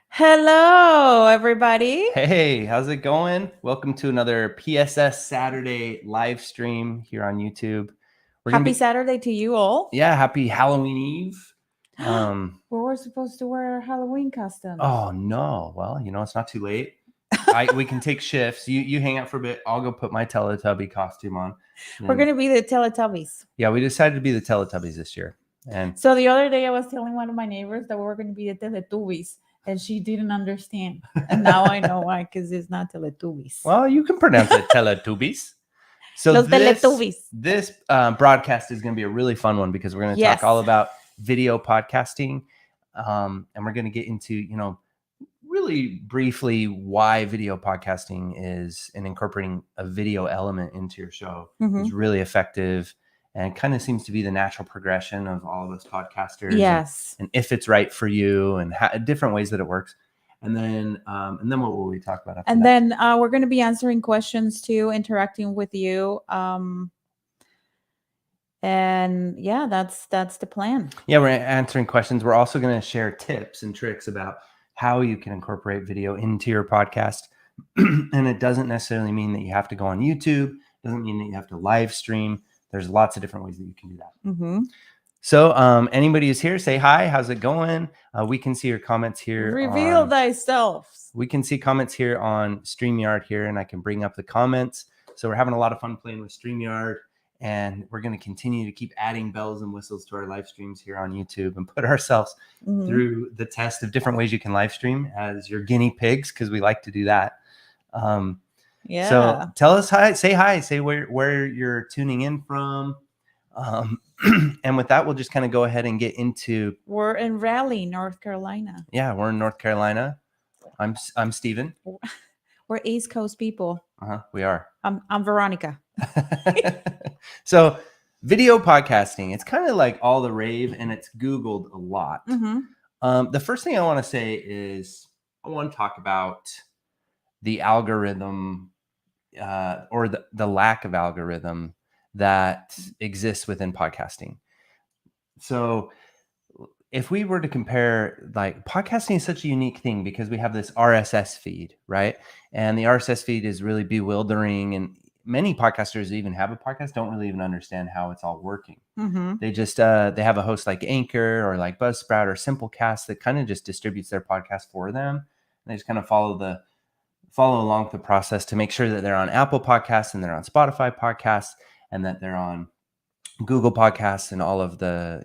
Hello, everybody. Hey, how's it going? Welcome to another PSS Saturday live stream here on YouTube. Happy Saturday to you all. Happy Halloween Eve. We're supposed to wear Halloween costumes. Oh no, well, it's not too late. We can take shifts. You hang out for a bit. I'll go put my Teletubby costume on. We're gonna be the Teletubbies. Yeah, we decided to be the Teletubbies this year. And so the other day I was telling one of my neighbors that we were gonna be the Teletubbies, and she didn't understand. And now I know why, because it's not Teletubbies. Well, you can pronounce it Teletubbies. So Los Teletubbies. This broadcast is going to be a really fun one because we're going to talk all about video podcasting, and we're going to get into, really briefly why video podcasting is and incorporating a video element into your show is really effective and kind of seems to be the natural progression of all of us podcasters. Yes. And if it's right for you and different ways that it works. And then what will we talk about after and that? then we're going to be answering questions too, interacting with you. And yeah, that's the plan. Yeah, we're answering questions. We're also going to share tips and tricks about how you can incorporate video into your podcast. And it doesn't necessarily mean that you have to go on YouTube. It doesn't mean that you have to live stream. There's lots of different ways that you can do that. So anybody who's here, say hi. How's it going? We can see your comments here. Reveal thyself. We can see comments here on StreamYard here, and I can bring up the comments. So we're having a lot of fun playing with StreamYard, and we're going to continue to keep adding bells and whistles to our live streams here on YouTube and put ourselves through the test of different ways you can live stream as your guinea pigs, because we like to do that. So tell us hi, say where you're tuning in from. And with that, we'll just kind of go ahead and get into. We're in Raleigh, North Carolina. Yeah, we're in North Carolina. I'm Steven. We're East Coast people. We are. I'm Veronica. So video podcasting, it's kind of like all the rave, and it's Googled a lot. The first thing I want to say is I want to talk about the algorithm or the lack of algorithm that exists within podcasting. So if we were to compare, like, podcasting is such a unique thing because we have this RSS feed, right? And the RSS feed is really bewildering, and many podcasters who even have a podcast don't really even understand how it's all working. They just they have a host like Anchor or like Buzzsprout or Simplecast that kind of just distributes their podcast for them. And they just kind of follow along the process to make sure that they're on Apple Podcasts and they're on Spotify Podcasts and that they're on Google Podcasts and all of the,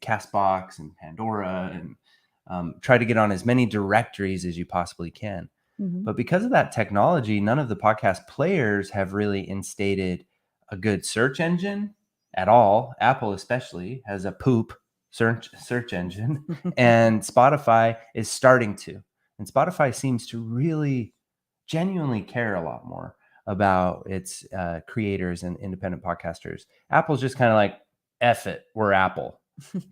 Castbox and Pandora, and try to get on as many directories as you possibly can. But because of that technology, none of the podcast players have really instated a good search engine at all. Apple especially has a poop search engine, and Spotify is starting to. And Spotify seems to really genuinely care a lot more about its creators and independent podcasters. Apple's just kind of like, F it, we're Apple,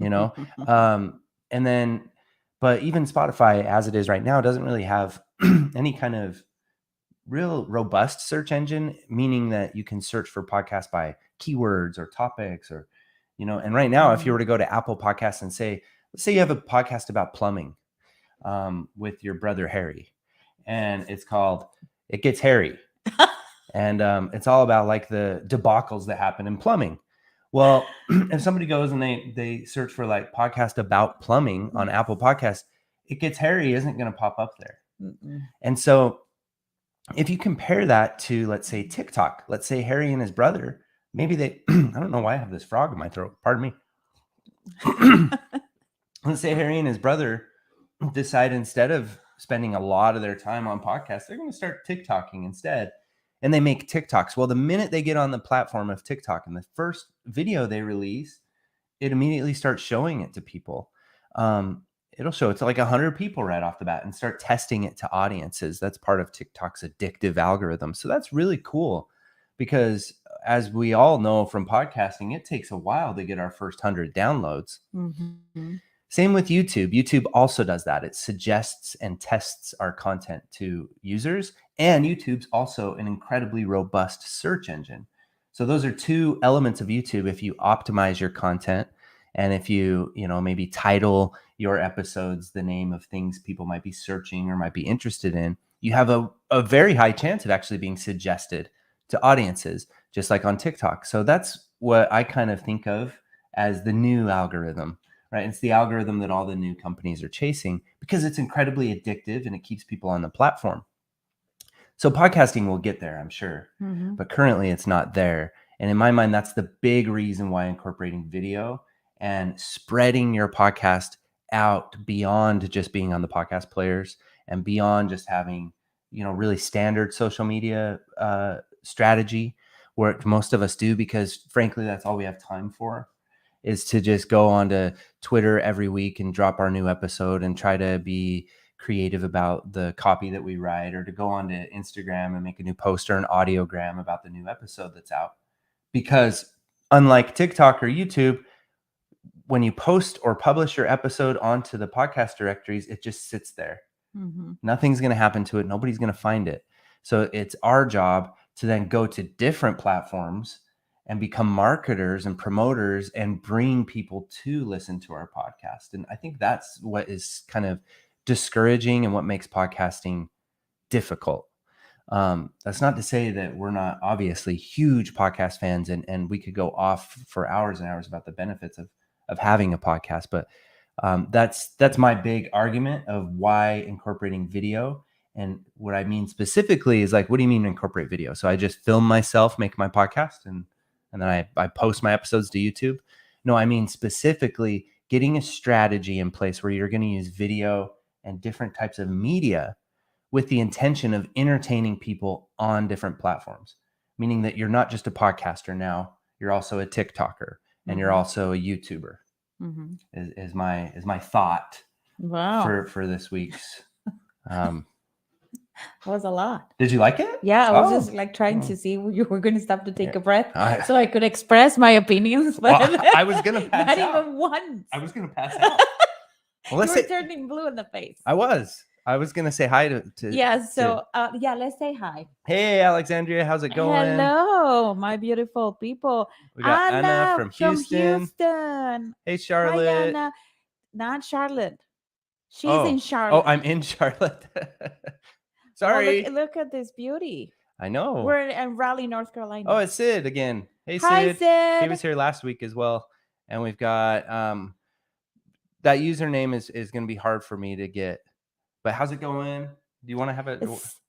and then, but even Spotify as it is right now doesn't really have any kind of real robust search engine, meaning that you can search for podcasts by keywords or topics or, and right now, if you were to go to Apple Podcasts and let's say you have a podcast about plumbing with your brother Harry, and it's called It Gets Harry. And it's all about like the debacles that happen in plumbing. Well, if somebody goes and they search for like podcast about plumbing on Apple Podcasts, It Gets Harry isn't going to pop up there. And so if you compare that to, let's say, TikTok, let's say Harry and his brother, maybe I don't know why I have this frog in my throat. Pardon me. Let's say Harry and his brother decide, instead of spending a lot of their time on podcasts, they're going to start TikToking instead. And they make TikToks. Well, the minute they get on the platform of TikTok and the first video they release, it immediately starts showing it to people. It'll show it to like 100 people right off the bat and start testing it to audiences. That's part of TikTok's addictive algorithm. So that's really cool because, as we all know from podcasting, it takes a while to get our first 100 downloads. Same with YouTube. YouTube also does that. It suggests and tests our content to users, and YouTube's also an incredibly robust search engine. So those are two elements of YouTube. If you optimize your content and if you, maybe title your episodes the name of things people might be searching or might be interested in, you have a very high chance of actually being suggested to audiences, just like on TikTok. So that's what I kind of think of as the new algorithm, right? It's the algorithm that all the new companies are chasing because it's incredibly addictive and it keeps people on the platform. So podcasting will get there, I'm sure, but currently it's not there. And in my mind, that's the big reason why incorporating video and spreading your podcast out beyond just being on the podcast players and beyond just having, really standard social media strategy, where most of us do, because frankly, that's all we have time for, is to just go onto Twitter every week and drop our new episode and try to be creative about the copy that we write, or to go onto Instagram and make a new post or an audiogram about the new episode that's out. Because unlike TikTok or YouTube, when you post or publish your episode onto the podcast directories, it just sits there. Nothing's going to happen to it. Nobody's going to find it. So it's our job to then go to different platforms and become marketers and promoters and bring people to listen to our podcast. And I think that's what is kind of discouraging and what makes podcasting difficult. That's not to say that we're not obviously huge podcast fans, and we could go off for hours and hours about the benefits of having a podcast. But that's my big argument of why incorporating video. And what I mean specifically is, like, what do you mean incorporate video? So I just film myself, make my podcast, and then I post my episodes to YouTube? No, I mean specifically getting a strategy in place where you're going to use video and different types of media with the intention of entertaining people on different platforms, meaning that you're not just a podcaster now, you're also a TikToker and you're also a YouTuber. Is my thought for this week's. That was a lot. Did you like it? Yeah, I was just like trying to see when you were going to stop to take a breath so I could express my opinions. But I was going to pass not out. even once. I was going to pass out. Well, you were turning blue in the face. I was going to say hi to yeah. So let's say hi. Hey, Alexandria, how's it going? Hello, my beautiful people. We got Anna from Houston. Hey, Charlotte. Hi, Anna. Not Charlotte. She's in Charlotte. Oh, I'm in Charlotte. Sorry. Oh, look at this beauty. I know. We're in Raleigh, North Carolina. Oh, it's Sid again. Hey, Sid. Hi, Sid. He was here last week as well. And we've got that username is going to be hard for me to get. But how's it going? Do you want to have it?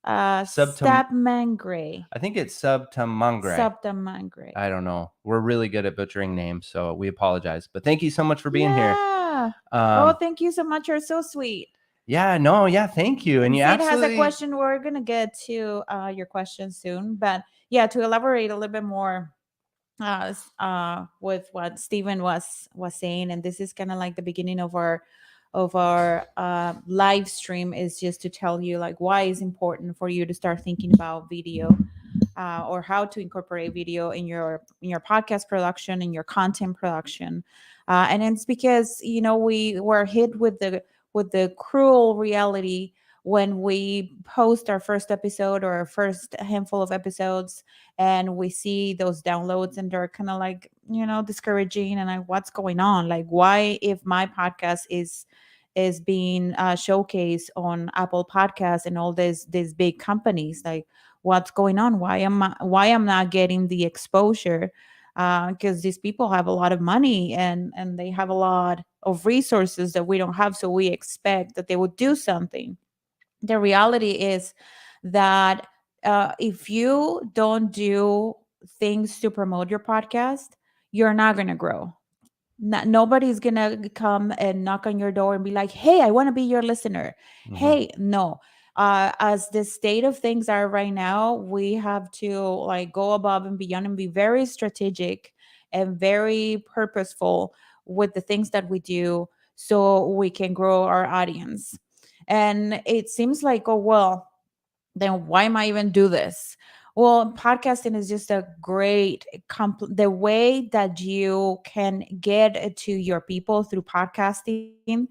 Subtamangre. I think it's Subtamangre. Subtamangre. I don't know. We're really good at butchering names, so we apologize. But thank you so much for being here. Thank you so much. You're so sweet. Yeah, thank you. And you Sid has a question. We're gonna get to your question soon, but yeah, to elaborate a little bit more with what Stephen was saying, and this is kind of like the beginning of our live stream, is just to tell you like why it's important for you to start thinking about video or how to incorporate video in your podcast production, in your content production, and it's because we were hit with the cruel reality when we post our first episode or our first handful of episodes and we see those downloads and they're kind of like, discouraging and like, what's going on? Like, why, if my podcast is being showcased on Apple Podcasts and all these big companies, like what's going on? Why I'm not getting the exposure? Because these people have a lot of money and they have a lot of resources that we don't have. So we expect that they would do something. The reality is that if you don't do things to promote your podcast, you're not going to grow. Nobody's going to come and knock on your door and be like, hey, I want to be your listener. Hey, no. As the state of things are right now, we have to like go above and beyond and be very strategic and very purposeful with the things that we do so we can grow our audience. And it seems like, oh, well, then why am I even do this? Well, podcasting is just a great the way that you can get to your people through podcasting.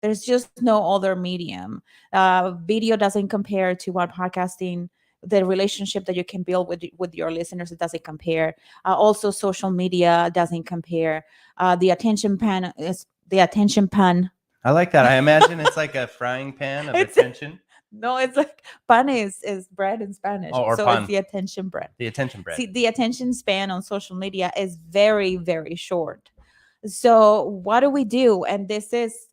There's just no other medium. Video doesn't compare to what podcasting, the relationship that you can build with your listeners, it doesn't compare. Also, social media doesn't compare. The attention span I like that. I imagine it's like a frying pan of It's attention. no, it's like pan is bread in Spanish. Oh, or So it's pan, the attention bread. the attention bread. See, the attention span on social media is very, very short. So what do we do? And this is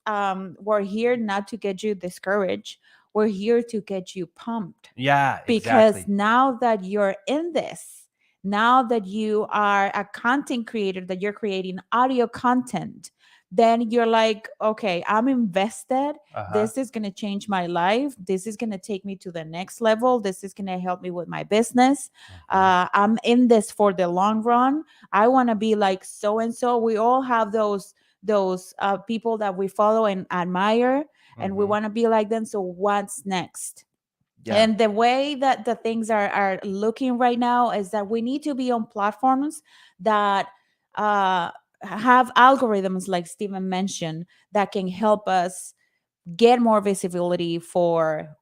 we're here not to get you discouraged. We're here to get you pumped, Yeah, because exactly. now that you're in this, now that you are a content creator, that you're creating audio content, then you're like, okay, I'm invested. Uh-huh. This is going to change my life. This is going to take me to the next level. This is going to help me with my business. Mhm. I'm in this for the long run. I want to be like so and so. We all have those people that we follow and admire, and we Mhm. want to be like them. So what's next? Yeah. And the way that the things are looking right now is that we need to be on platforms that uh, have algorithms, like Steven mentioned, that can help us get more visibility for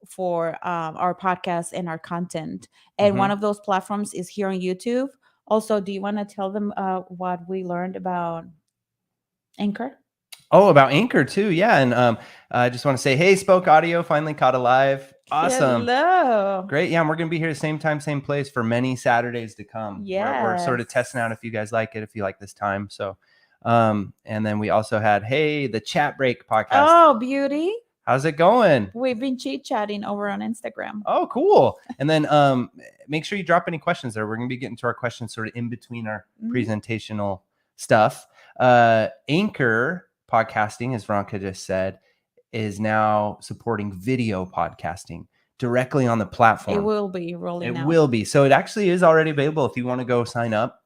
our podcast and our content. And one Mhm. of those platforms is here on YouTube. Also, do you want to tell them what we learned about Anchor? Oh, about Anchor too. Yeah, and I just want to say, hey, Spoke Audio finally caught alive. Awesome. Hello. Great. Yeah, and we're going to be here same time, same place for many Saturdays to come. We're sort of testing out Yes. if you guys like it, if you like this time. So, and then we also had, hey, the Chat Break podcast. Oh, beauty. How's it going? We've been chit chatting over on Instagram. Oh, cool. And then make sure you drop any questions there. We're going to be getting to our questions sort of in between our presentational stuff. Anchor podcasting, as Veronica just said, is now supporting video podcasting directly on the platform. It will be rolling It out. will be. So it actually is already available. If you want to go sign up,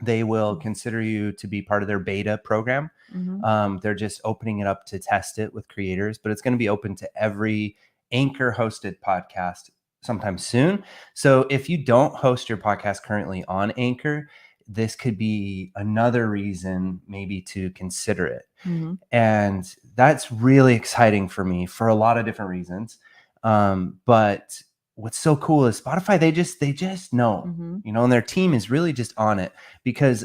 they will consider you to be part of their beta program. They're just opening it up to test it with creators, but it's going to be open to every Anchor hosted podcast sometime soon. So if you don't host your podcast currently on Anchor, this could be another reason maybe to consider it. And that's really exciting for me for a lot of different reasons. But what's so cool is Spotify, they just know, and their team is really just on it, because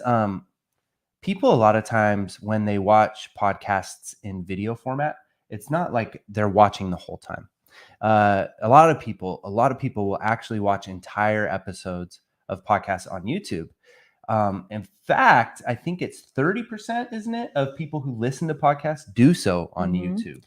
people a lot of times when they watch podcasts in video format, it's not like they're watching the whole time. A lot of people will actually watch entire episodes of podcasts on YouTube. In fact, I think it's 30%, isn't it, of people who listen to podcasts do so on YouTube.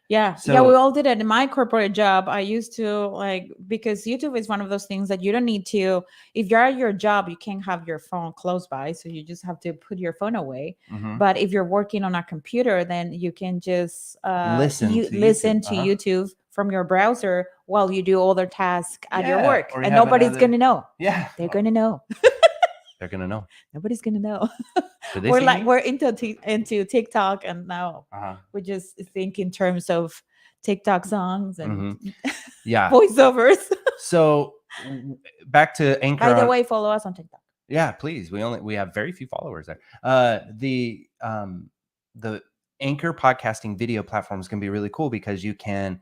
Yeah. So, yeah, we all did it. In my corporate job, I used to because YouTube is one of those things that you don't need to, if you're at your job, you can't have your phone close by. So you just have to put your phone away. But if you're working on a computer, then you can just listen to listen YouTube. to YouTube from your browser while you do other tasks at your Yeah, work. or you And have nobody's another- going to know. Yeah. They're going to know. They're going to know. Nobody's going to know. Did they We're see like, me? we're into TikTok, and now we just think in terms of TikTok songs and Yeah. voiceovers. So back to Anchor. By the way, follow us on TikTok. Yeah, please. We have very few followers there. The Anchor podcasting video platform is going to be really cool, because you can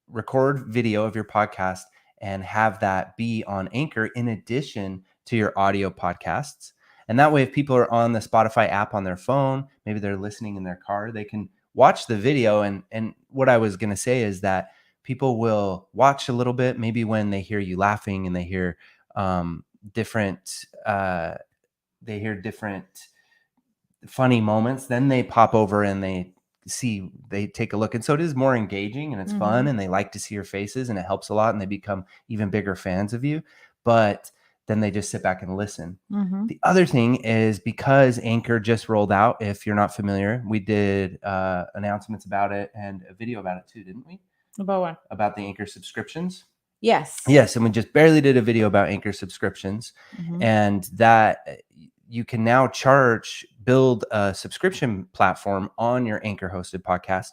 record video of your podcast and have that be on Anchor in addition to your audio podcasts. And that way, if people are on the Spotify app on their phone, maybe they're listening in their car, they can watch the video. And what I was going to say is that people will watch a little bit, maybe when they hear you laughing and they hear different funny moments, then they pop over and they take a look. And so it is more engaging and it's fun, and they like to see your faces, and it helps a lot, and they become even bigger fans of you. But then they just sit back and listen. The other thing is, because Anchor just rolled out, if you're not familiar, we did announcements about it and a video about it too, didn't we? About what? About the Anchor subscriptions. Yes. And we just barely did a video about Anchor subscriptions, and that you can now build a subscription platform on your Anchor hosted podcast,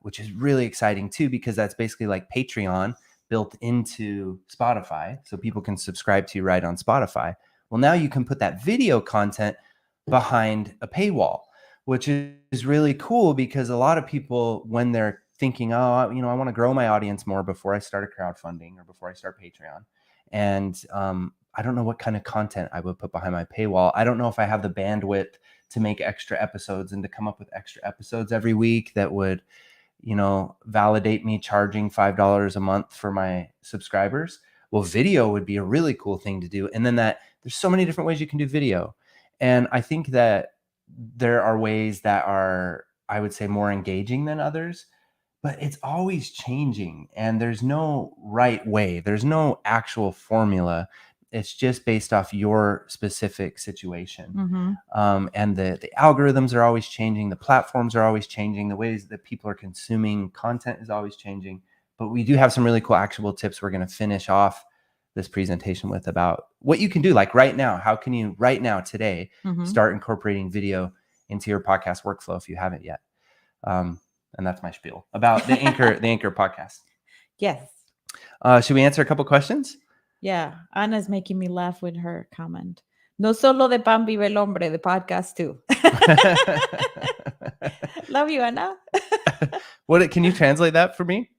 which is really exciting too, because that's basically like Patreon built into Spotify, so people can subscribe to you right on Spotify. Well, now you can put that video content behind a paywall, which is really cool, because a lot of people, when they're thinking, oh, I want to grow my audience more before I start a crowdfunding or before I start Patreon, and I don't know what kind of content I would put behind my paywall. I don't know if I have the bandwidth to make extra episodes and to come up with extra episodes every week that would, validate me charging $5 a month for my subscribers. Well, video would be a really cool thing to do. And then there's so many different ways you can do video. And I think that there are ways that are, I would say, more engaging than others, but it's always changing and there's no right way. There's no actual formula. It's just based off your specific situation. And the algorithms are always changing. The platforms are always changing. The ways that people are consuming content is always changing. But we do have some really cool actionable tips we're going to finish off this presentation with about what you can do. Like right now, how can you right now today start incorporating video into your podcast workflow if you haven't yet? And that's my spiel about the Anchor podcast. Yes. Should we answer a couple questions? Yeah, Anna's making me laugh with her comment. No solo de pan vive el hombre, the podcast too. Love you, Anna. Can you translate that for me?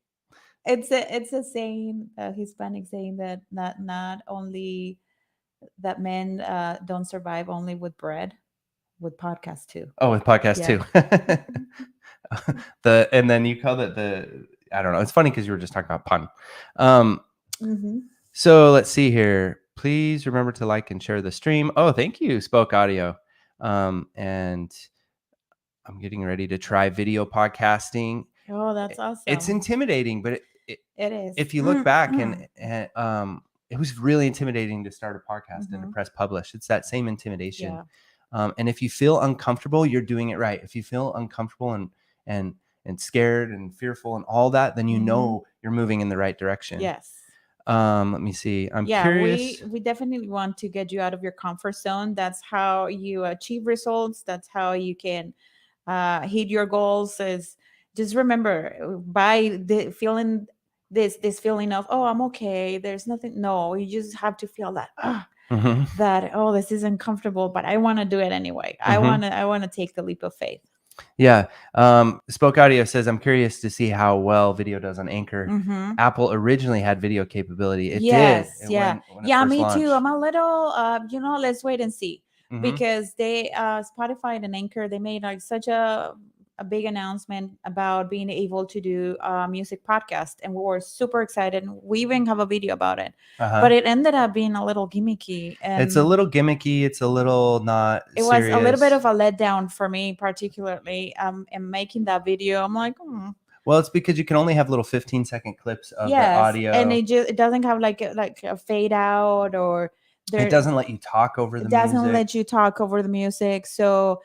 It's a saying, a Hispanic saying that not only that men don't survive only with bread, with podcast too. Oh, with podcast too. And then you called it I don't know. It's funny because you were just talking about pun. So let's see here. Please remember to like and share the stream. Oh, thank you, Spoke Audio. And I'm getting ready to try video podcasting. Oh, that's awesome. It's intimidating, but it is. If you look back and it was really intimidating to start a podcast and to press publish. It's that same intimidation. Yeah. And if you feel uncomfortable, you're doing it right. If you feel uncomfortable and scared and fearful and all that, then you're moving in the right direction. Yes. Let me see. I'm curious. We definitely want to get you out of your comfort zone. That's how you achieve results. That's how you can hit your goals. Is just remember, by the feeling this feeling of, oh, I'm okay, there's nothing. No, you just have to feel that that, oh, this is uncomfortable, but I want to do it anyway. I want to take the leap of faith. Yeah. Spoke Audio says, I'm curious to see how well video does on Anchor. Apple originally had video capability. It did. Yeah. When me launched. Too. I'm a little, let's wait and see. Because they, Spotify and Anchor, they made like such a big announcement about being able to do music podcast, and we were super excited. We even have a video about it, but it ended up being a little gimmicky. And it's a little gimmicky. It's a little not. It serious. Was a little bit of a letdown for me, particularly. In making that video, I'm like, Well, it's because you can only have little 15-second clips of the audio, and it doesn't have like a fade out, or it doesn't let you talk over the music. It doesn't let you talk over the music. So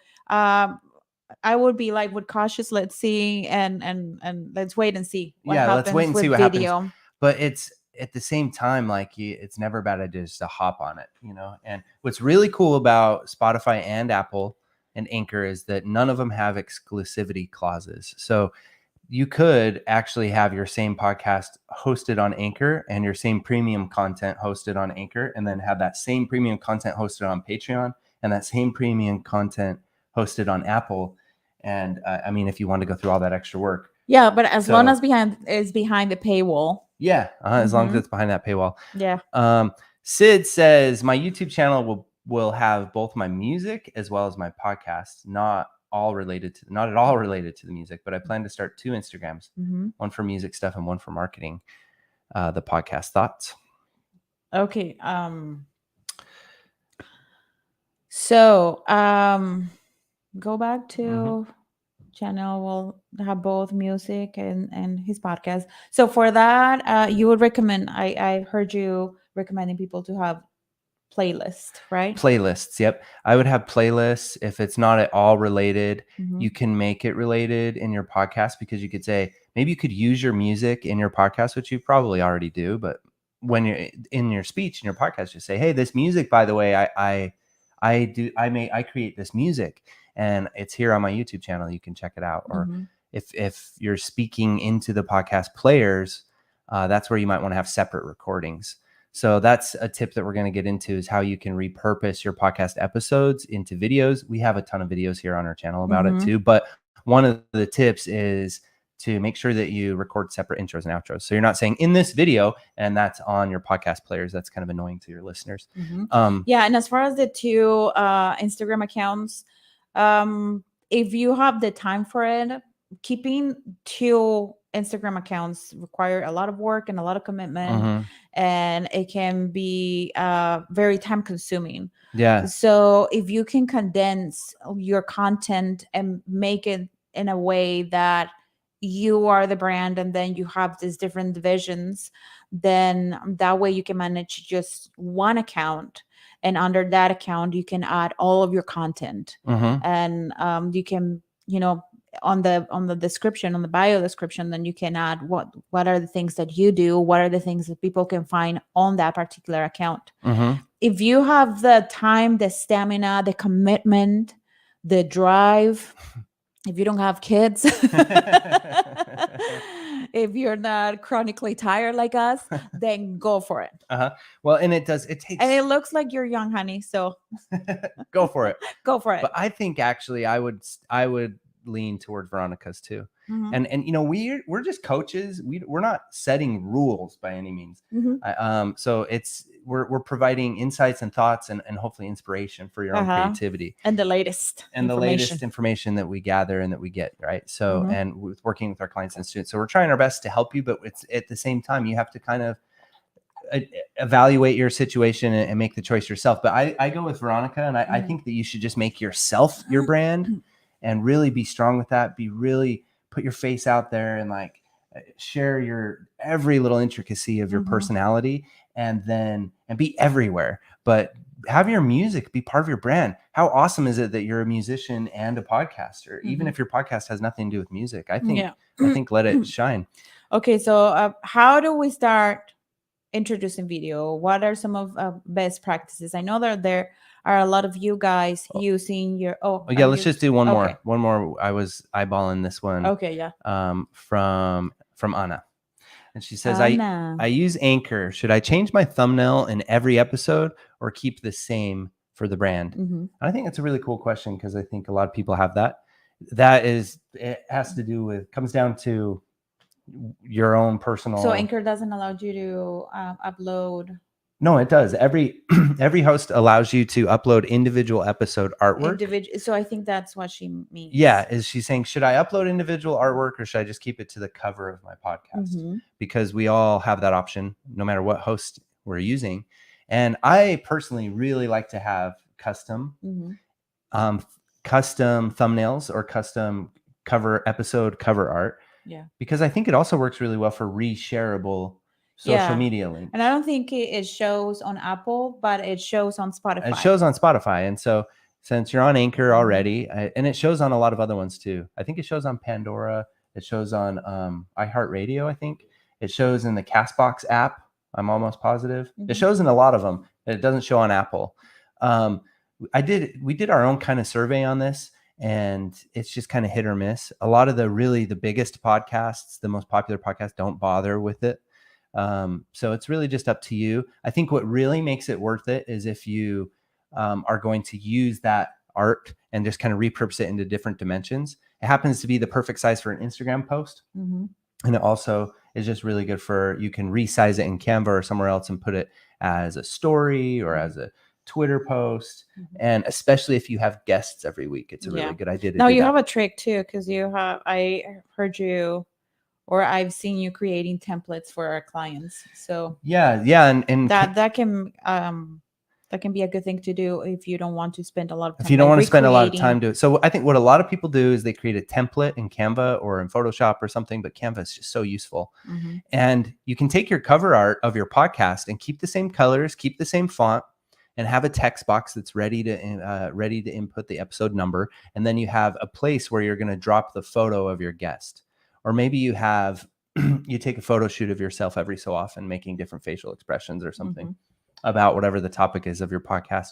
I would be like, with cautious, let's see, and let's wait and see what happens. Let's wait and see what video. happens. But it's at the same time, like, it's never a bad idea just to hop on it, And what's really cool about Spotify and Apple and Anchor is that none of them have exclusivity clauses. So you could actually have your same podcast hosted on Anchor and your same premium content hosted on Anchor, and then have that same premium content hosted on Patreon and that same premium content hosted on Apple. And if you want to go through all that extra work. Yeah, but as long as behind the paywall. Yeah, as long as it's behind that paywall. Yeah. Sid says, my YouTube channel will have both my music as well as my podcast, not at all related to the music, but I plan to start 2 Instagrams, one for music stuff and one for marketing the podcast. Thoughts? Okay. So go back to channel. We'll have both music and his podcast. So for that, you would recommend, I heard you recommending people to have playlists, right? Playlists. Yep. I would have playlists. If it's not at all related, you can make it related in your podcast, because you could say, maybe you could use your music in your podcast, which you probably already do. But when you're in your speech in your podcast, just say, hey, this music, by the way, I create this music and it's here on my YouTube channel. You can check it out. Or if you're speaking into the podcast players, that's where you might want to have separate recordings. So that's a tip that we're going to get into, is how you can repurpose your podcast episodes into videos. We have a ton of videos here on our channel about it too. But one of the tips is to make sure that you record separate intros and outros. So you're not saying in this video and that's on your podcast players. That's kind of annoying to your listeners. Yeah. And as far as the 2 Instagram accounts, If you have the time for it, keeping two Instagram accounts require a lot of work and a lot of commitment, Mm-hmm. and it can be very time consuming. Yeah. So if you can condense your content and make it in a way that you are the brand and then you have these different divisions, then that way you can manage just one account, and under that account you can add all of your content. Mm-hmm. And you can, on the description, on the bio description, then you can add what are the things that you do, what are the things that people can find on that particular account. Mm-hmm. If you have the time, the stamina, the commitment, the drive, if you don't have kids, if you're not chronically tired like us, then go for it. Uh-huh. Well, and it And takes it looks like you're young, honey, so go for it. go for it. But I think actually I would lean toward Veronica's too. Mhm. And we're just coaches. We're not setting rules by any means. Mhm. So we're providing insights and thoughts and hopefully inspiration for your own creativity And the latest and the latest information that we gather and that we get, right? So Mhm. and with working with our clients and students. So we're trying our best to help you, but it's at the same time you have to kind of evaluate your situation and make the choice yourself. But I go with Veronica, and I think that you should just make yourself your brand and really be strong with that. Be really put your face out there and like share your every little intricacy of your personality, and be everywhere. But have your music be part of your brand. How awesome is it that you're a musician and a podcaster? Even if your podcast has nothing to do with music, I think let it shine. Okay, so how do we start introducing video? What are some of best practices? I know that there are a lot of you guys using your let's just do one more. One more. I was eyeballing this one. Okay, yeah. From Anna, and she says, Anna. I use Anchor. Should I change my thumbnail in every episode or keep the same for the brand? Mhm. I think it's a really cool question because I think a lot of people have that. It has to do with, comes down to your own personal. So Anchor doesn't allow you to upload. No, it does. Every host allows you to upload individual episode artwork. So I think that's what she means. Yeah, is she saying, should I upload individual artwork or should I just keep it to the cover of my podcast? Because we all have that option, no matter what host we're using. And I personally really like to have custom thumbnails or custom episode cover art. Yeah. Because I think it also works really well for reshareable social media links. And I don't think it shows on Apple, but it shows on Spotify. It shows on Spotify. And so since you're on Anchor already, and it shows on a lot of other ones too. I think it shows on Pandora. It shows on iHeartRadio, I think. It shows in the Castbox app. I'm almost positive. It shows in a lot of them. It doesn't show on Apple. We did our own kind of survey on this, and it's just kind of hit or miss. A lot of the biggest podcasts, the most popular podcasts, don't bother with it. So it's really just up to you. I think what really makes it worth it is if you are going to use that art and just kind of repurpose it into different dimensions. It happens to be the perfect size for an Instagram post. And it also is just really good for, you can resize it in Canva or somewhere else and put it as a story or as a Twitter post. And especially if you have guests every week, it's a really good idea to now do you that. have a trick too, because I heard you, or I've seen you creating templates for our clients. So yeah, and that can be a good thing to do if you don't want to spend a lot of time. If you don't want to spend a lot of time doing it. So I think what a lot of people do is they create a template in Canva or in Photoshop or something, but Canva is just so useful. And you can take your cover art of your podcast and keep the same colors, keep the same font, and have a text box that's ready to input the episode number. And then you have a place where you're going to drop the photo of your guest. Or maybe you have, you take a photo shoot of yourself every so often, making different facial expressions or something about whatever the topic is of your podcast.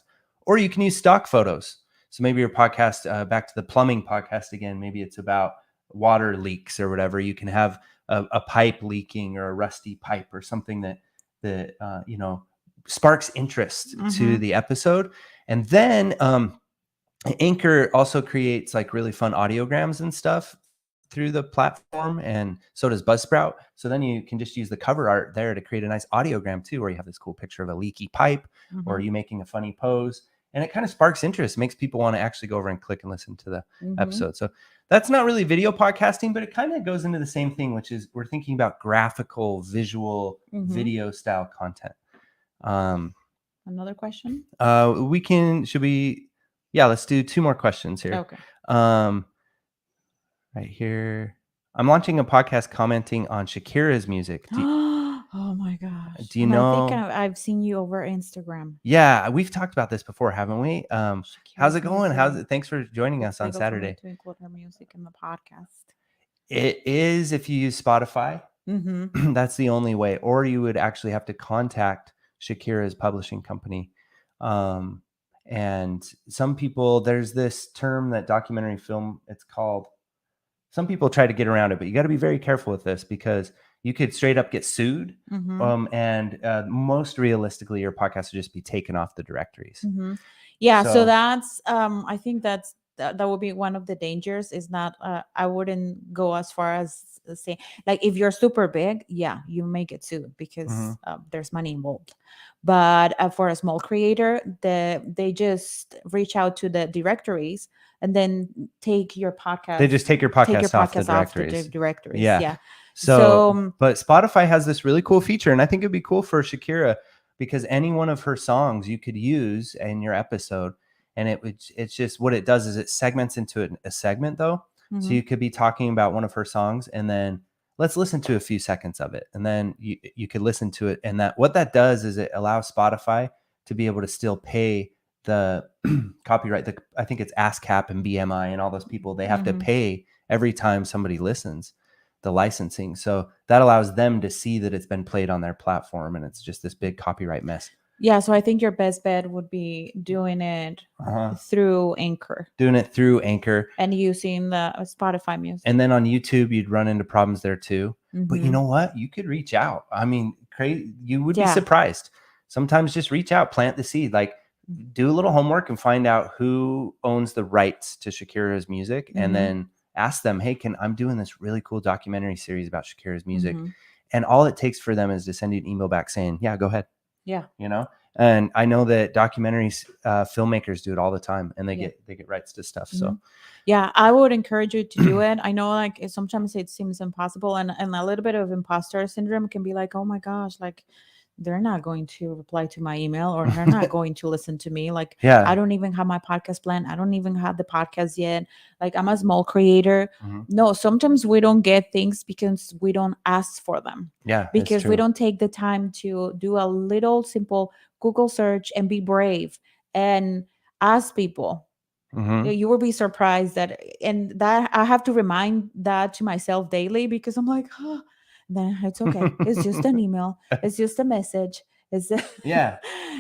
Or you can use stock photos. So maybe your podcast, back to the plumbing podcast again, maybe it's about water leaks or whatever. You can have a pipe leaking or a rusty pipe or something that sparks interest to the episode. And then Anchor also creates like really fun audiograms and stuff through the platform, and so does Buzzsprout. So then you can just use the cover art there to create a nice audiogram too, where you have this cool picture of a leaky pipe or you making a funny pose. and it kind of sparks interest, makes people want to actually go over and click and listen to the Mhm. episode. So that's not really video podcasting, but it kind of goes into the same thing, which is we're thinking about graphical, visual, Mhm. video style content. Another question? Let's do 2 more questions here. Okay. Right here. I'm launching a podcast commenting on Shakira's music. Oh my gosh. Do you And I think know? I've seen you over Instagram. Yeah, we've talked about this before, haven't we? How's Shakira's it going? music. Thanks for joining It's us on legal for me Saturday. to include her music in the podcast. It is if you use Spotify. Mm-hmm. That's the only way. Or you would actually have to contact Shakira's publishing company. And some people, there's this term that documentary film, it's called, some people try to get around it, but you got to be very careful with this because you could straight up get sued. Mm-hmm. And most realistically, your podcast would just be taken off the directories. Mm-hmm. Yeah. So So- that's, I think that would be one of the dangers is not, I wouldn't go as far as say, like if you're super big, yeah, you may get sued because Mhm. there's money involved. But for a small creator, they just reach out to the directories and then take your podcast. They just take your podcast off the off the directories. directories. Yeah. Yeah. So, but Spotify has this really cool feature, and I think it'd be cool for Shakira because any one of her songs you could use in your episode, and it's just what it does is it segments into a segment though. Mhm. So you could be talking about one of her songs, and then let's listen to a few seconds of it, and then you could listen to it, and what that does is it allows Spotify to be able to still pay the copyright. I think it's ASCAP and BMI and all those people. They have to Mhm. pay every time somebody listens, the licensing. So that allows them to see that it's been played on their platform, and it's just this big copyright mess. Yeah, so I think your best bet would be doing it through Anchor. Doing it through Anchor. And using the Spotify music. And then on YouTube, you'd run into problems there too. Mm-hmm. But you know what? You could reach out. I mean, you would be surprised. Sometimes just reach out, plant the seed. Like, do a little homework and find out who owns the rights to Shakira's music, and then ask them, hey, I'm doing this really cool documentary series about Shakira's music. And all it takes for them is to send you an email back saying, yeah, go ahead. Yeah. You know? And I know that documentaries, filmmakers do it all the time, and they get rights to stuff. So yeah, I would encourage you to do it. I know like sometimes it seems impossible, and a little bit of imposter syndrome can be like, oh my gosh, like they're not going to reply to my email, or they're not going to listen to me. Like, I don't even have my podcast plan. I don't even have the podcast yet. Like, I'm a small creator. No, sometimes we don't get things because we don't ask for them. Yeah. Because we don't take the time to do a little simple Google search and be brave and ask people. You will be surprised that I have to remind that to myself daily because I'm like, oh, then it's okay. It's just an email. It's just a message. It's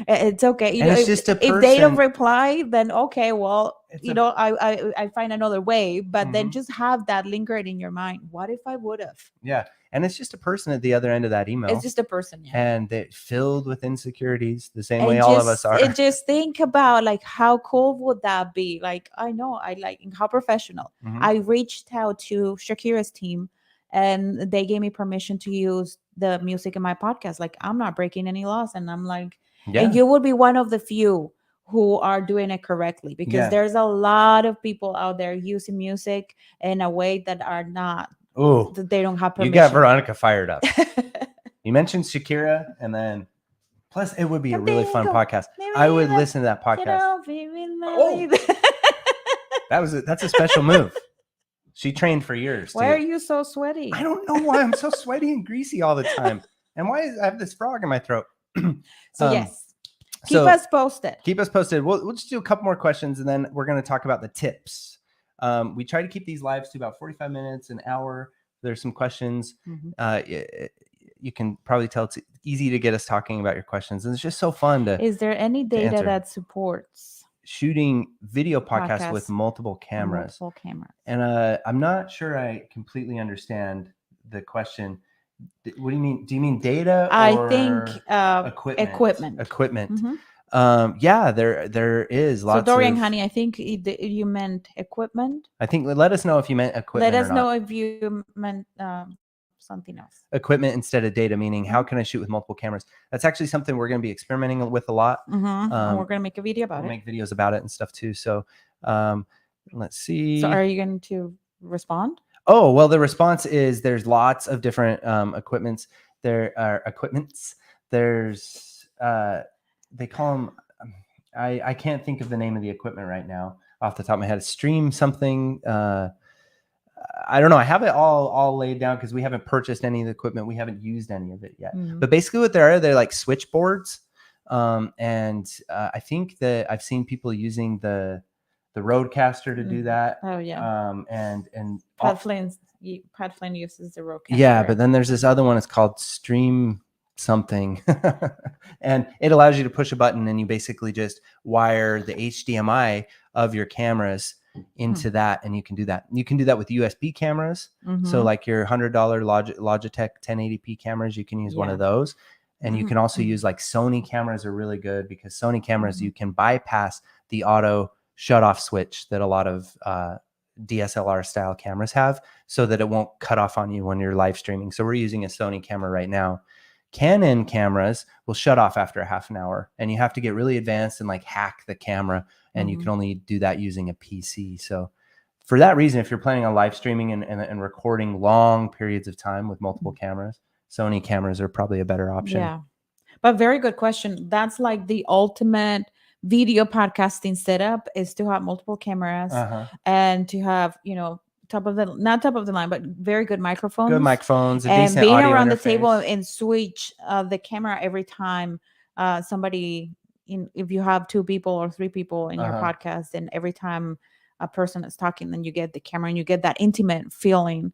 it's okay. You and know, it's just a person. If they don't reply, then okay, well, I find another way. But then just have that lingered in your mind. What if I would have? Yeah. And it's just a person at the other end of that email. It's just a person, and they're filled with insecurities, the same way all of us are. And just think about like how cool would that be? Like, I know I like how professional. I reached out to Shakira's team, and they gave me permission to use the music in my podcast. Like, I'm not breaking any laws, and I'm like, and you would be one of the few who are doing it correctly because there's a lot of people out there using music in a way that are not. Oh, they don't have permission. You got Veronica fired up. You mentioned Shakira, and then plus it would be a really fun podcast. I would listen to that podcast. That's a special move. She trained for years. Why are you so sweaty? I don't know why I'm so sweaty and greasy all the time. And why I have this frog in my throat. Yes. Keep us posted. Keep us posted. We'll just do a couple more questions, and then we're going to talk about the tips. We try to keep these lives to about 45 minutes, an hour. There's some questions. You can probably tell it's easy to get us talking about your questions. And it's just so fun to. Is there any data that supports shooting video podcasts with multiple cameras? And I'm not sure I completely understand the question. What do you mean? Do you mean data? I think equipment. Yeah, there is lots. So Dorian, honey, I think you meant equipment. I think let us know if you meant equipment. Let us know if you meant something else. Equipment instead of data, meaning how can I shoot with multiple cameras? That's actually something we're going to be experimenting with a lot. And we're going to make a video about we'll it. make videos about it and stuff too. So let's see. So are you going to respond? Oh, well, the response is there's lots of different equipments. There are equipments. There's they call them. I can't think of the name of the equipment right now off the top of my head. Stream something. I don't know. I have it all laid down because we haven't purchased any of the equipment. We haven't used any of it yet. But basically, what they're like switchboards. And I think that I've seen people using the Rodecaster to do that. Oh yeah. And Padflane uses the Rodecaster. Yeah, but then there's this other one. It's called Stream something, and it allows you to push a button and you basically just wire the HDMI of your cameras into that, and you can do that. You can do that with USB cameras. So like your $100 Logitech 1080p cameras, you can use one of those. And you can also use like Sony cameras are really good because Sony cameras, you can bypass the auto shut off switch that a lot of DSLR style cameras have, so that it won't cut off on you when you're live streaming. So we're using a Sony camera right now. Canon cameras will shut off after a half an hour, and you have to get really advanced and like hack the camera, and you can only do that using a PC. So for that reason, if you're planning on live streaming and recording long periods of time with multiple cameras, Sony cameras are probably a better option. Yeah. But very good question. That's like the ultimate video podcasting setup, is to have multiple cameras and to have, not top of the line, but very good microphones. Good microphones, a and decent being audio around interface. the table and switch the camera every time somebody, if you have 2 people or 3 people in your podcast, and every time a person is talking, then you get the camera and you get that intimate feeling.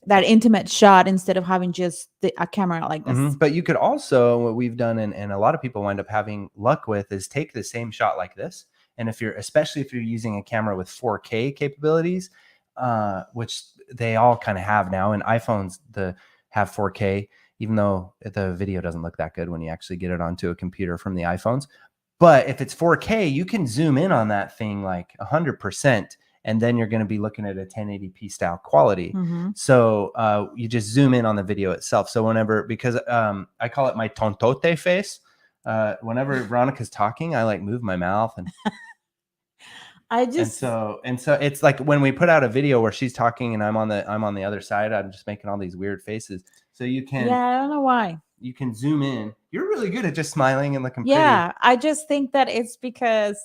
That intimate shot, instead of having just a camera like this. But you could also, what we've done, and a lot of people wind up having luck with, is take the same shot like this. And especially if you're using a camera with 4K capabilities, which they all kind of have now, and iPhones have 4K, even though the video doesn't look that good when you actually get it onto a computer from the iPhones. But if it's 4K, you can zoom in on that thing like 100%. And then you're going to be looking at a 1080p style quality. So you just zoom in on the video itself. So because I call it my tontote face. Whenever Veronica's talking, I like move my mouth and and so it's like when we put out a video where she's talking and I'm on the other side, I'm just making all these weird faces. So you can, I don't know why. You can zoom in. You're really good at just smiling and looking pretty. I just think that it's because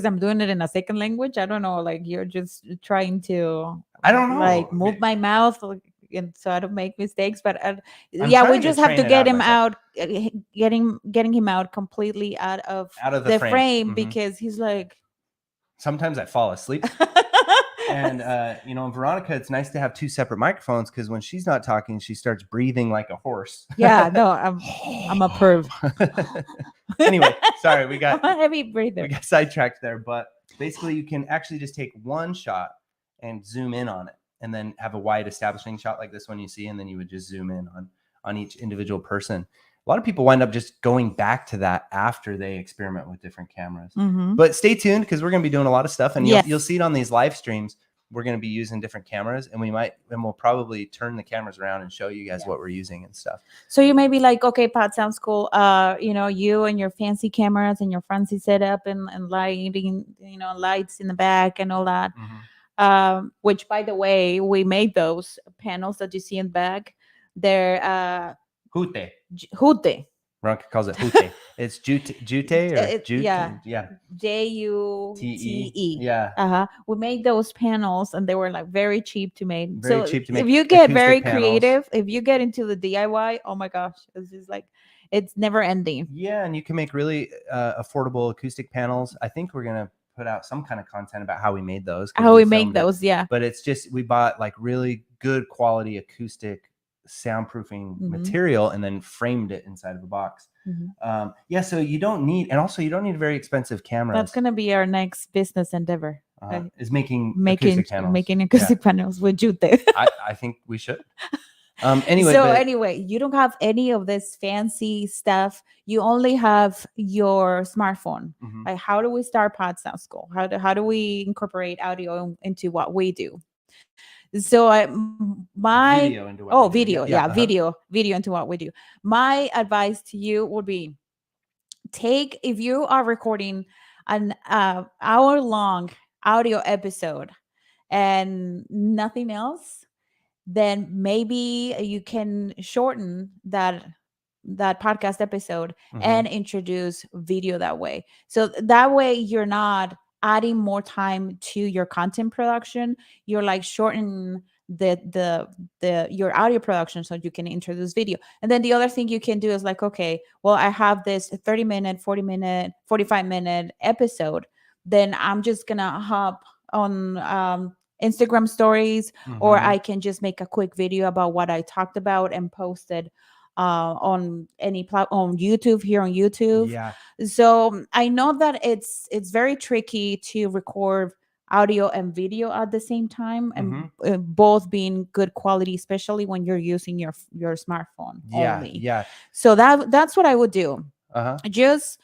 I'm doing it in a second language. I don't know, like you're just trying to, I don't know, like move my mouth and so I don't make mistakes. But we just have to get him out, getting him out completely out of the frame because he's like. Sometimes I fall asleep. And Veronica, it's nice to have 2 separate microphones because when she's not talking, she starts breathing like a horse. Yeah, no, I'm a perv. Anyway, sorry, we got I'm a heavy breather. We got sidetracked there, but basically you can actually just take one shot and zoom in on it, and then have a wide establishing shot like this one you see, and then you would just zoom in on each individual person. A lot of people wind up just going back to that after they experiment with different cameras. But stay tuned because we're going to be doing a lot of stuff, and you'll see it on these live streams. We're going to be using different cameras, and we'll probably turn the cameras around and show you guys what we're using and stuff. So you may be like, okay, Pat, sounds cool. You and your fancy cameras and your fancy setup and lighting, lights in the back and all that. Which, by the way, we made those panels that you see in the back. They're Jute. Veronica calls it Jute. It's Jute or Jute? Yeah. Jute. Yeah. We made those panels and they were like very cheap to make. If you get very creative, if you get into the DIY, oh my gosh, it's just like, it's never ending. Yeah, and you can make really affordable acoustic panels. I think we're going to put out some kind of content about how we made those. How we make those, yeah. But it's just, we bought like really good quality acoustic soundproofing material and then framed it inside of a box. So you don't need a very expensive camera. That's going to be our next business endeavor. Is making acoustic panels with Jute. I think we should. Anyway, you don't have any of this fancy stuff. You only have your smartphone. Like, how do we start Pod Sound School? How do we incorporate audio into what we do? So my Video into what we do. video, Yeah. yeah, video into what we do. My advice to you would be, take, if you are recording an hour long audio episode and nothing else, then maybe you can shorten that podcast episode Mhm. and introduce video that way. So that way you're not adding more time to your content production. You're like shortening the your audio production so you can introduce video. And then the other thing you can do is like, okay, well, I have this 30-minute, 40-minute, 45-minute episode. Then I'm just gonna hop on Instagram stories, or Mhm. I can just make a quick video about what I talked about and post it on on YouTube, here on YouTube. Yeah. So I know that it's very tricky to record audio and video at the same time, and Mhm. both being good quality, especially when you're using your smartphone Yeah. only. Yeah. So that's what I would do. Uh-huh. Just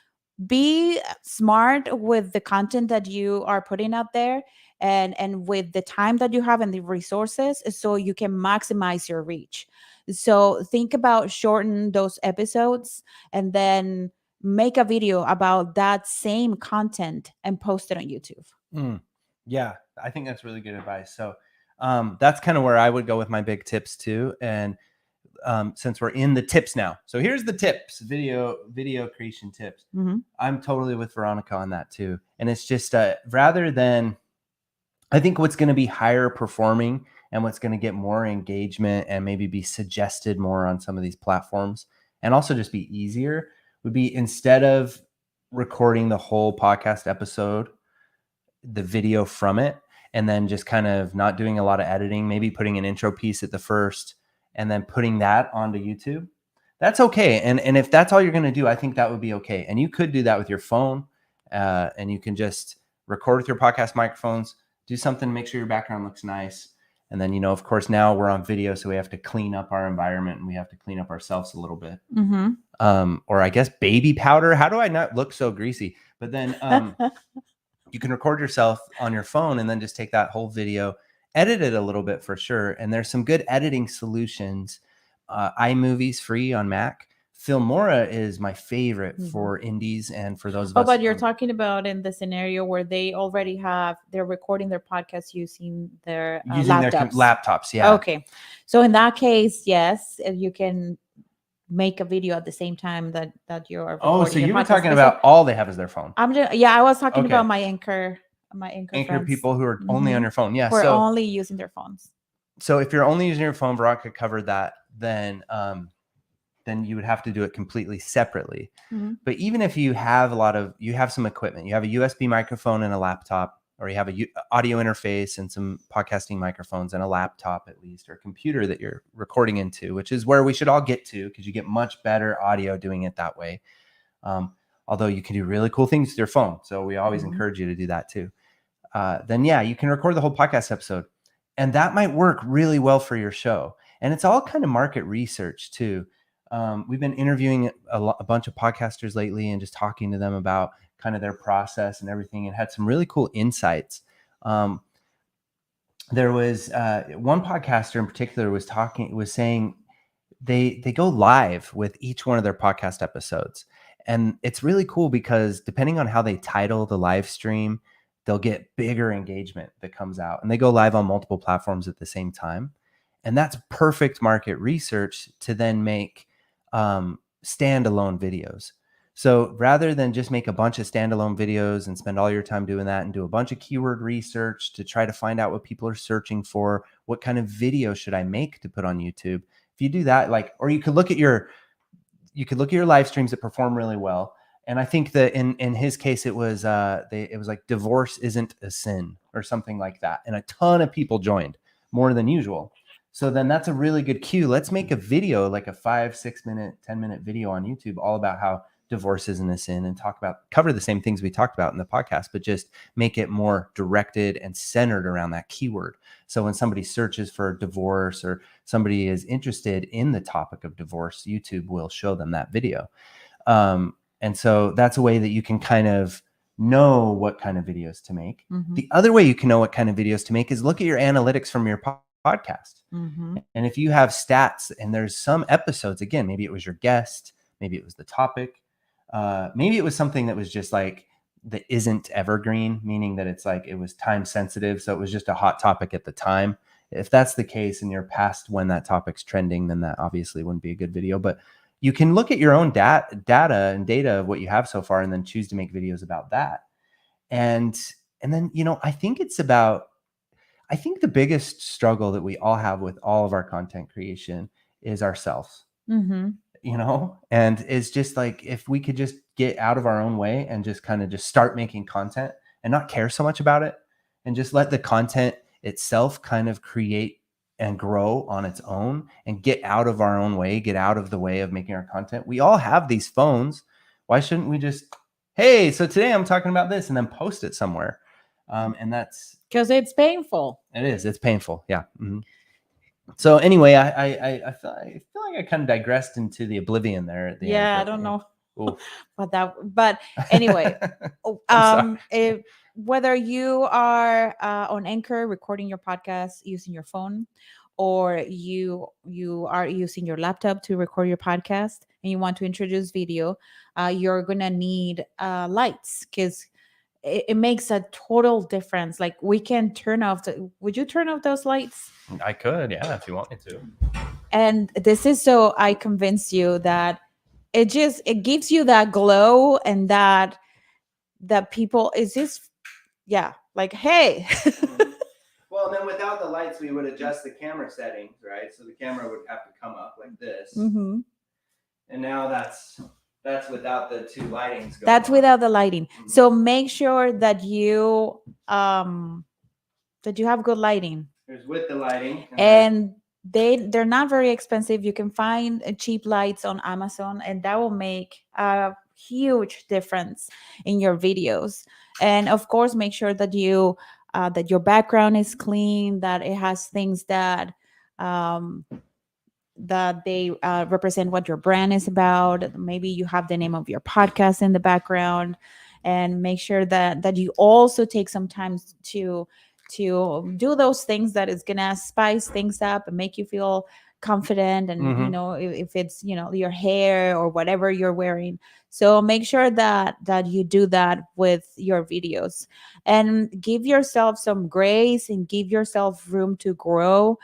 be smart with the content that you are putting out there, and with the time that you have and the resources, so you can maximize your reach. So think about shorten those episodes, and then make a video about that same content and post it on YouTube. Mm. Yeah, I think that's really good advice. So that's kind of where I would go with my big tips too. And since we're in the tips now, so here's the tips: video creation tips. Mm-hmm. I'm totally with Veronica on that too. And it's just rather than, I think what's going to be higher performing and what's going to get more engagement and maybe be suggested more on some of these platforms, and also just be easier, would be, instead of recording the whole podcast episode, the video from it, and then just kind of not doing a lot of editing, maybe putting an intro piece at the first and then putting that onto YouTube. That's okay. And if that's all you're going to do, I think that would be okay. And you could do that with your phone, and you can just record with your podcast microphones, do something to make sure your background looks nice. And then, of course, now we're on video, so we have to clean up our environment and we have to clean up ourselves a little bit. Or I guess baby powder. How do I not look so greasy? But then you can record yourself on your phone and then just take that whole video, edit it a little bit for sure. And there's some good editing solutions. iMovie's free on Mac. Filmora is my favorite for indies and for those of Oh, us. but you're talking about in the scenario where they're recording their podcast using their using their laptops. laptops. Yeah. Okay. So in that case, yes, if you can make a video at the same time that you're recording. Oh, so your you were podcast. talking about all they have is their phone. I was talking Okay. about my anchor friends people who are only on your phone. Yeah. who are So only using their phones. so if you're only using your phone, Veronica covered that, then you would have to do it completely separately. But even if you have you have some equipment, you have a USB microphone and a laptop, or you have a audio interface and some podcasting microphones and a laptop at least, or a computer that you're recording into, which is where we should all get to, because you get much better audio doing it that way. Although you can do really cool things with your phone. So we always encourage you to do that too. Then yeah, you can record the whole podcast episode, and that might work really well for your show. And it's all kind of market research too. We've been interviewing a bunch of podcasters lately and just talking to them about kind of their process and everything, and had some really cool insights. There was one podcaster in particular was saying they go live with each one of their podcast episodes. And it's really cool because depending on how they title the live stream, they'll get bigger engagement that comes out, and they go live on multiple platforms at the same time. And that's perfect market research to then make standalone videos. So rather than just make a bunch of standalone videos and spend all your time doing that and do a bunch of keyword research to try to find out what people are searching for, what kind of video should I make to put on YouTube? If you do that, or you could look at your live streams that perform really well. And I think that in his case, it was like divorce isn't a sin or something like that. And a ton of people joined, more than usual. So then that's a really good cue. Let's make a video, like a 5, 6 minute, 10-minute video on YouTube, all about how divorce isn't a sin, and cover the same things we talked about in the podcast, but just make it more directed and centered around that keyword. So when somebody searches for divorce, or somebody is interested in the topic of divorce, YouTube will show them that video. And so that's a way that you can kind of know what kind of videos to make. Mm-hmm. The other way you can know what kind of videos to make is look at your analytics from your podcast. Mm-hmm. And if you have stats and there's some episodes, again, maybe it was your guest, maybe it was the topic, maybe it was something that was just like that isn't evergreen, meaning that it's like it was time sensitive. So it was just a hot topic at the time. If that's the case and you're past when that topic's trending, then that obviously wouldn't be a good video. But you can look at your own data of what you have so far and then choose to make videos about that. And then, I think the biggest struggle that we all have with all of our content creation is ourselves. Mm-hmm. And it's just like, if we could just get out of our own way and just kind of just start making content and not care so much about it and just let the content itself kind of create and grow on its own and get out of our own way, get out of the way of making our content. We all have these phones. Why shouldn't we just, hey, so today I'm talking about this, and then post it somewhere? And that's because it's painful. It's painful. Yeah. Mm-hmm. So anyway, I feel like I kind of digressed into the oblivion there at the end. Yeah, but, I don't know Oof. but anyway, I'm sorry. whether you are on Anchor recording your podcast using your phone, or you are using your laptop to record your podcast and you want to introduce video, you're gonna need lights, because it makes a total difference. Like, we can turn off would you turn off those lights? I could, yeah, if you want me to. And this is so I convince you that it gives you that glow, and that people is just, yeah, like, hey. Well, then without the lights, we would adjust the camera settings, right? So the camera would have to come up like this. Mm-hmm. And now that's without the two lightings going That's on. without the lighting. Mm-hmm. So make sure that you have good lighting. There's with the lighting. And they're not very expensive. You can find cheap lights on Amazon, and that will make a huge difference in your videos. And of course, make sure that that your background is clean, that it has things that they represent what your brand is about. Maybe you have the name of your podcast in the background, and make sure that you also take some time to do those things that is gonna spice things up and make you feel confident. And Mm-hmm. If it's your hair or whatever you're wearing, so make sure that you do that with your videos, and give yourself some grace and give yourself room to grow.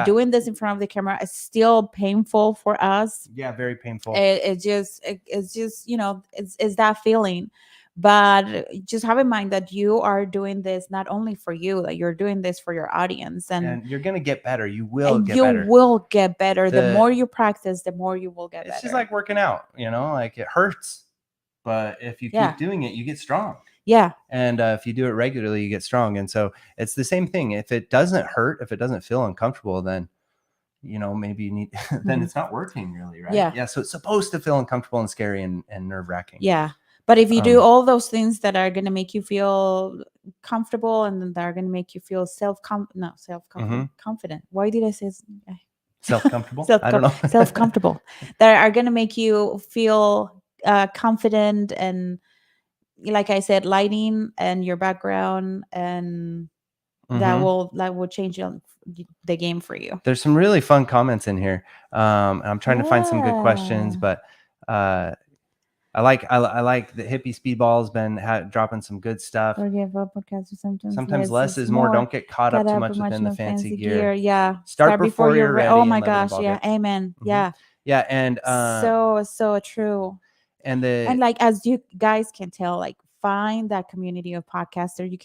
Doing this in front of the camera is still painful for us. Yeah, very painful. It's just it's that feeling. But just have in mind that you are doing this not only for you, that you're doing this for your audience, and you're gonna get better. You will get you better. will get better. The more you practice, the more you will get better. It's just like working out, like it hurts, but if you keep doing it, you get strong. Yeah. And if you do it regularly, you get strong. And so it's the same thing. If it doesn't hurt, if it doesn't feel uncomfortable, then maybe you need then it's not working really, right? Yeah. So it's supposed to feel uncomfortable and scary and nerve-wracking. Yeah. But if you do all those things that are going to make you feel comfortable, and that are going to make you feel confident. Why did I say self-comfortable? I don't know. Self-comfortable. That are going to make you feel confident, and like I said, lighting and your background, and that will change the game for you. There's some really fun comments in here. And I'm trying to find some good questions, but I like the hippie speedball's been dropping some good stuff. Sometimes less is more. Don't get caught up too much within the fancy gear. Yeah. Start before you're ready. Oh my gosh. Yeah. Amen. Yeah. Yeah. And so true. And like, as you guys can tell, like, find that community of podcasters. You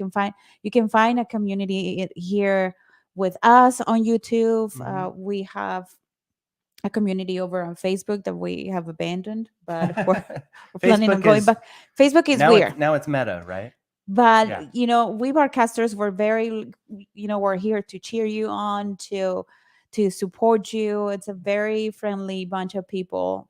can find a community here with us on YouTube. We have a community over on Facebook that we have abandoned, but we're planning on going back. Facebook is weird. Now it's Meta, right? But we podcasters were we're here to cheer you on, to support you. It's a very friendly bunch of people.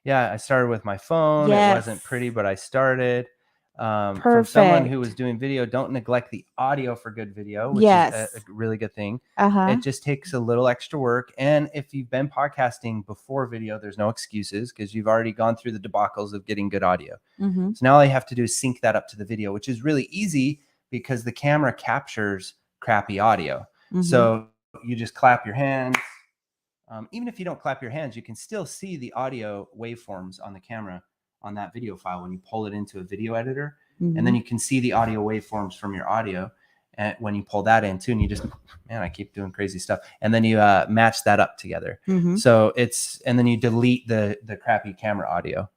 Yeah, I started with my phone. Yes. It wasn't pretty, but I started. from someone who was Perfect. doing video. Don't neglect the audio for good video, which is a Yes. really good thing. Uh-huh. It just takes a little extra work. And if you've been podcasting before video, there's no excuses because you've already gone through the debacles of getting good audio. Mm-hmm. So now all you have to do is sync that up to the video, which is really easy because the camera captures crappy audio. Mm-hmm. So you just clap your hands. Even if you don't clap your hands, you can still see the audio waveforms on the camera on that video file when you pull it into a video editor. Mm-hmm. And then you can see the audio waveforms from your audio. And when you pull that in too, and you just, man, I keep doing crazy stuff. And then you match that up together. Mm-hmm. So and then you delete the crappy camera audio.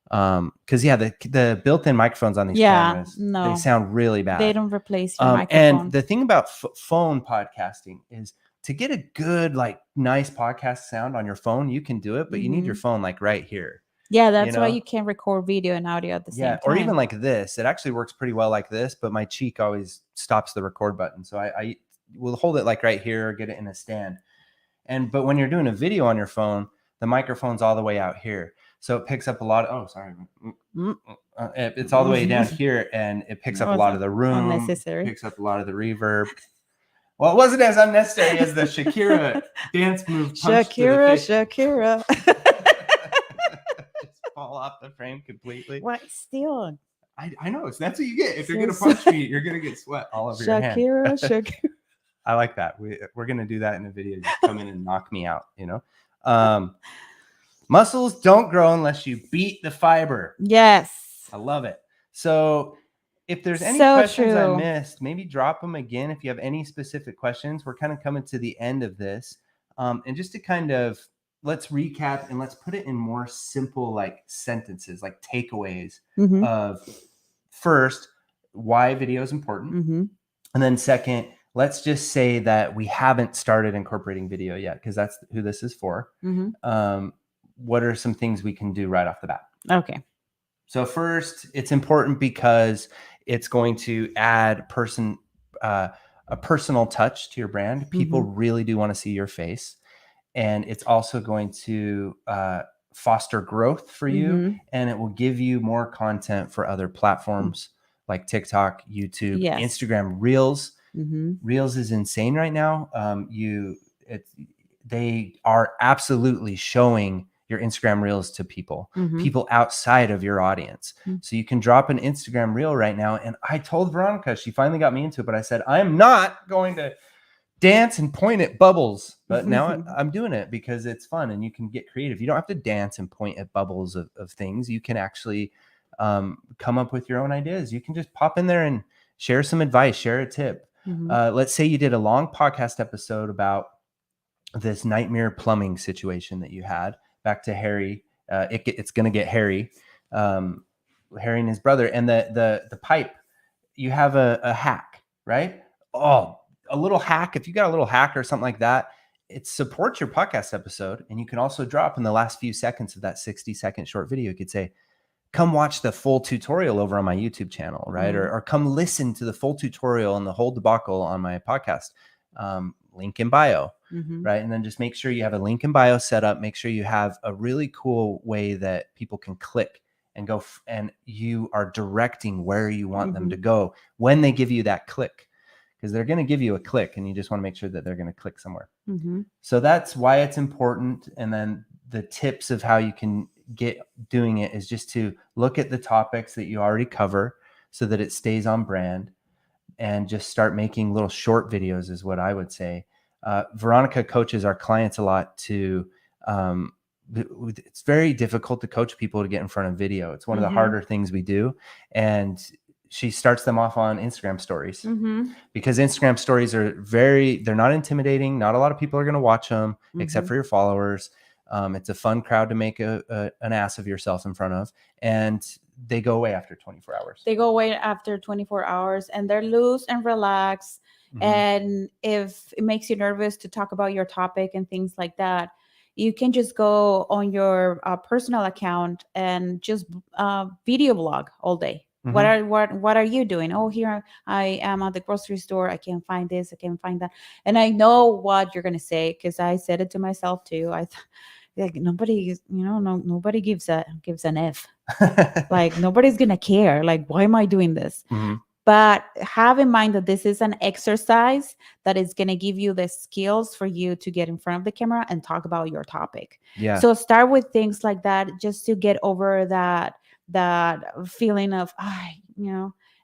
Because the built-in microphones on these cameras, they sound really bad. They don't replace your microphone. And the thing about phone podcasting is to get a good, like, nice podcast sound on your phone, you can do it, but you need your phone like right here. Yeah, that's why you can't record video and audio at the same time. Or even like this. It actually works pretty well like this, but my cheek always stops the record button. So I will hold it like right here, get it in a stand. But when you're doing a video on your phone, the microphone's all the way out here. So it picks up a lot of, it's all the way down here, and it picks up a lot of the room, unnecessary. Picks up a lot of the reverb. Well, it wasn't as unnecessary as the Shakira dance move. Shakira. Just fall off the frame completely. What? Still. I know. That's what you get. If you're going to punch me, you're going to get sweat all over your hand. Shakira. I like that. We're going to do that in a video. Just come in and knock me out, Muscles don't grow unless you beat the fiber. Yes. I love it. So if there's any questions I missed, maybe drop them again. If you have any specific questions, we're kind of coming to the end of this. And just to kind of, let's recap and let's put it in more simple, like, sentences, like takeaways of, first, why video is important. And then second, let's just say that we haven't started incorporating video yet, because that's who this is for. What are some things we can do right off the bat? Okay. So first, it's important because it's going to add a personal touch to your brand. People really do want to see your face. And it's also going to foster growth for you. And it will give you more content for other platforms like TikTok, YouTube, Instagram, Reels. Reels is insane right now. They are absolutely showing your Instagram Reels to people outside of your audience. So you can drop an Instagram Reel right now. And I told Veronica, she finally got me into it, but I said, I'm not going to dance and point at bubbles. But now I'm doing it because it's fun and you can get creative. You don't have to dance and point at bubbles of things. You can actually come up with your own ideas. You can just pop in there and share some advice, share a tip. Let's say you did a long podcast episode about this nightmare plumbing situation that you had. Back to Harry. It's going to get Harry. Harry and his brother. And the pipe, you have a hack, right? Oh, a little hack. If you got a little hack or something like that, it supports your podcast episode. And you can also drop in the last few seconds of that 60-second short video. You could say, come watch the full tutorial over on my YouTube channel, right? Or come listen to the full tutorial and the whole debacle on my podcast. Link in bio, right? And then just make sure you have a link in bio set up. Make sure you have a really cool way that people can click and go, and you are directing where you want them to go when they give you that click, because they're going to give you a click and you just want to make sure that they're going to click somewhere. So that's why it's important. And then the tips of how you can get doing it is just to look at the topics that you already cover so that it stays on brand, and just start making little short videos is what I would say. Veronica coaches our clients a lot to, it's very difficult to coach people to get in front of video. It's one of the harder things we do. And she starts them off on Instagram stories because Instagram stories are they're not intimidating. Not a lot of people are going to watch them except for your followers. It's a fun crowd to make an ass of yourself in front of. And they go away after 24 hours. They go away after 24 hours and they're loose and relaxed. And if it makes you nervous to talk about your topic and things like that, you can just go on your personal account and just video blog all day. What are you doing? Oh, here I am at the grocery store. I can't find this. I can't find that. And I know what you're going to say because I said it to myself too. like nobody is, no, nobody gives an F. Like nobody's gonna care. Like, why am I doing this? Mhm. But have in mind that this is an exercise that is going to give you the skills for you to get in front of the camera and talk about your topic. Yeah. So start with things like that, just to get over that feeling of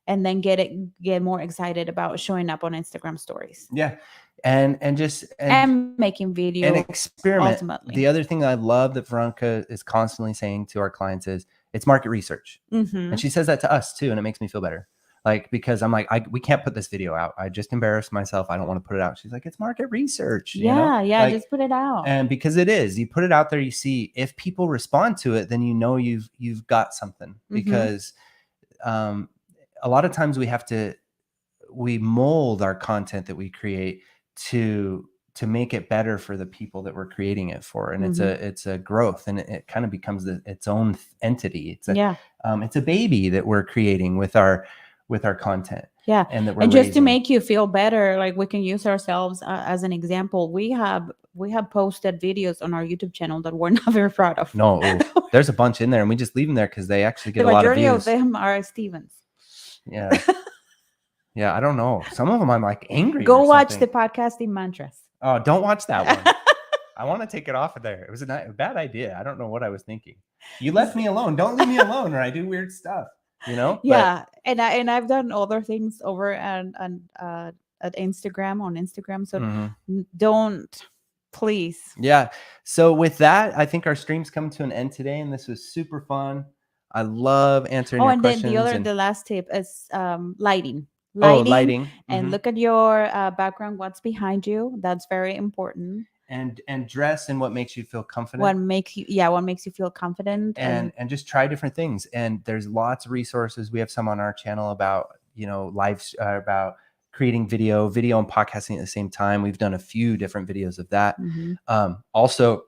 and then get more excited about showing up on Instagram stories Yeah. And just and making video and experiment. ultimately. The other thing I love that Veronica is constantly saying to our clients is it's market research. Mm-hmm. And she says that to us too, and it makes me feel better. Like, because I'm like, we can't put this video out. I just embarrassed myself. I don't want to put it out. She's like, it's market research, Yeah, Like, just put it out. and because it is, you put it out there, you see if people respond to it, then you've got something. Because a lot of times we mold our content that we create to make it better for the people that we're creating it for, and it's a growth, and it kind of becomes its own entity. It's a baby that we're creating with our content. Yeah. And that we're and just to raising. make you feel better, like we can use ourselves as an example. We have posted videos on our YouTube channel that we're not very proud of. No, there's a bunch in there, and we just leave them there because they actually get the a lot of majority views. of them are Stevens. Yeah. Yeah, I don't know. Some of them I'm like angry. Go or watch something. the podcasting mantras. Oh, don't watch that one. I want to take it off of there. It was a bad idea. I don't know what I was thinking. You left me alone. Don't leave me alone, or I do weird stuff. Yeah, and I've done other things over at Instagram. So don't, please. Yeah. So with that, I think our stream's come to an end today, and this was super fun. I love answering your and questions. then the last tip is lighting. Lighting. And look at your background, what's behind you. That's very important. And dress in what makes you feel confident. What makes you feel confident. And just try different things. And there's lots of resources. We have some on our channel about about creating video and podcasting at the same time. We've done a few different videos of that. Also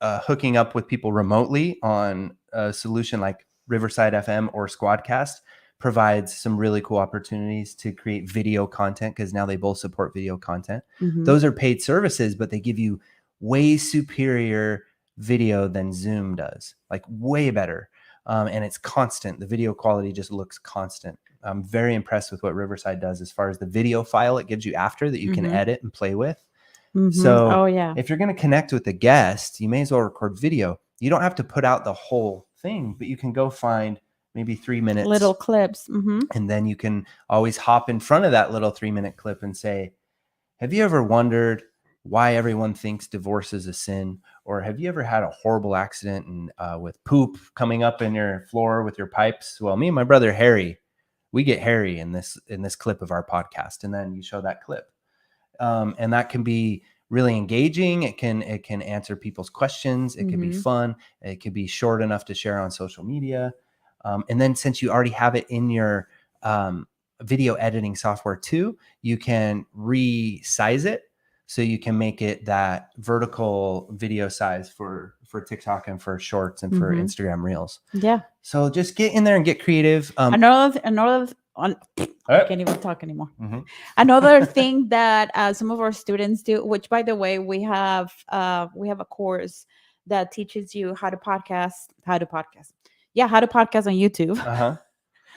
hooking up with people remotely on a solution like Riverside FM or Squadcast provides some really cool opportunities to create video content, because now they both support video content. Those are paid services, but they give you way superior video than Zoom does, like way better. And it's constant. The video quality just looks constant. I'm very impressed with what Riverside does as far as the video file it gives you after that you can edit and play with. So if you're going to connect with a guest, you may as well record video. You don't have to put out the whole thing, but you can go find maybe 3 minutes, little clips. And then you can always hop in front of that little 3-minute clip and say, have you ever wondered why everyone thinks divorce is a sin? Or have you ever had a horrible accident and with poop coming up in your floor with your pipes? Well, me and my brother Harry, we get hairy in this clip of our podcast. And then you show that clip. And that can be really engaging. It can answer people's questions. It can be fun. It can be short enough to share on social media. And then since you already have it in your video editing software too, you can resize it. So you can make it that vertical video size for TikTok and for shorts and for Instagram Reels. Yeah. So just get in there and get creative. I can't even talk anymore. Another thing that some of our students do, which by the way, we have a course that teaches you how to podcast on YouTube.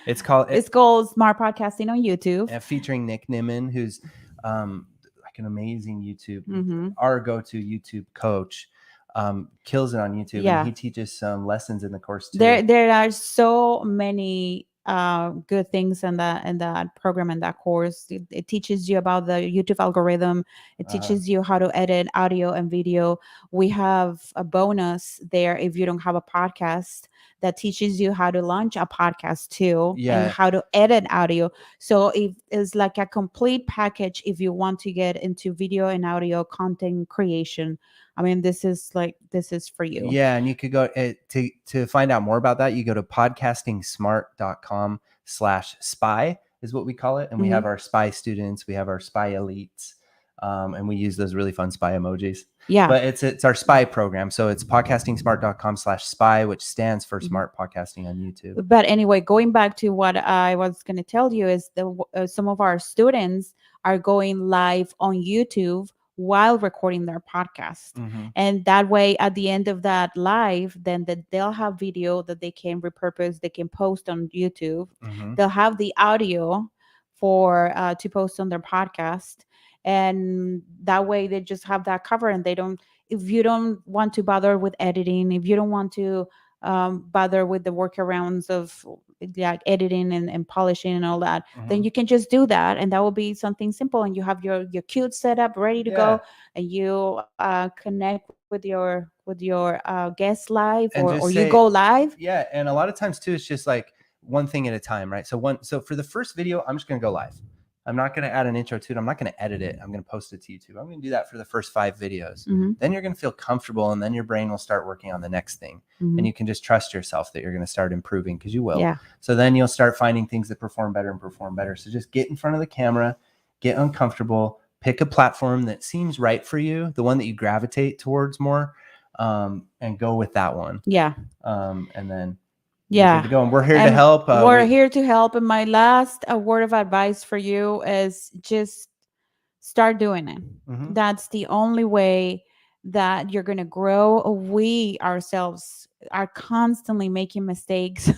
It's called Smart Podcasting on YouTube. Featuring Nick Nimmin, who's like an amazing YouTube, our go-to YouTube coach. Kills it on YouTube. Yeah. And he teaches some lessons in the course too. There are so many good things in that program and that course. It teaches you about the YouTube algorithm. It teaches you how to edit audio and video. We have a bonus there if you don't have a podcast that teaches you how to launch a podcast too, and how to edit audio. So it is like a complete package if you want to get into video and audio content creation. I mean, this is for you. Yeah. And you could go to find out more about that. You go to podcastingsmart.com/spy is what we call it. And we have our spy students, we have our spy elites. And we use those really fun spy emojis. Yeah. But it's our spy program. So it's podcastingsmart.com/spy, which stands for Smart Podcasting on YouTube. But anyway, going back to what I was going to tell you is some of our students are going live on YouTube while recording their podcast. Mm-hmm. And that way, at the end of that live, then they'll have video that they can repurpose, they can post on YouTube. Mm-hmm. They'll have the audio for to post on their podcast, and that way they just have that cover, and they don't, if you don't want to bother with editing, if you don't want to bother with the workarounds of like editing and polishing and all that, Mm-hmm. then you can just do that, and that will be something simple, and you have your cute setup ready to go, and you connect with your guest live, And or just you say, go live. yeah. And a lot of times too, it's just like one thing at a time, right? So for the first video, I'm just going to go live. I'm not going to add an intro to it. I'm not going to edit it. I'm going to post it to YouTube. I'm going to do that for the first 5 videos. Mm-hmm. Then you're going to feel comfortable, and then your brain will start working on the next thing. Mm-hmm. And you can just trust yourself that you're going to start improving, because you will. Yeah. So then you'll start finding things that perform better. So just get in front of the camera, get uncomfortable, pick a platform that seems right for you, the one that you gravitate towards more, and go with that one. Yeah. And then yeah, good to go. And we're here to help. We're here to help. And my last word of advice for you is just start doing it. Mm-hmm. That's the only way that you're going to grow. We ourselves are constantly making mistakes,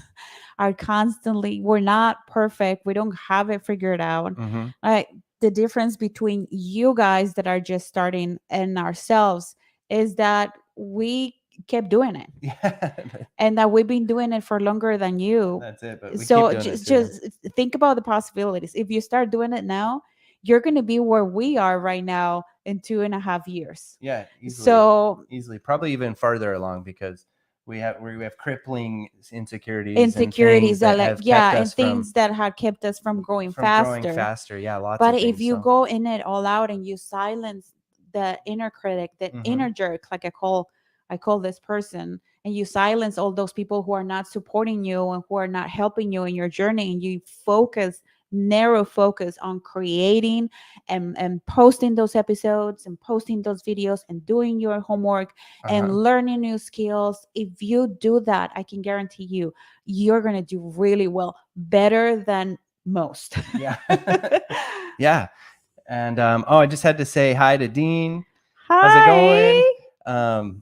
we're not perfect. We don't have it figured out. Mm-hmm. The difference between you guys that are just starting and ourselves is that we kept doing it. Yeah. And that we've been doing it for longer than you. That's it. But we so keep doing just think about the possibilities. If you start doing it now, you're going to be where we are right now in 2.5 years. Yeah, easily. So easily, probably even farther along, because we have crippling insecurities that have and things that have kept us from growing faster. Yeah, lots but of things. If you go in it all out and you silence the inner critic, the inner jerk, like I call this person, and you silence all those people who are not supporting you and who are not helping you in your journey, and you narrow focus on creating and posting those episodes and posting those videos and doing your homework and learning new skills. If you do that, I can guarantee you're going to do really well, better than most. Yeah. Yeah. And I just had to say hi to Dean. Hi. How's it going?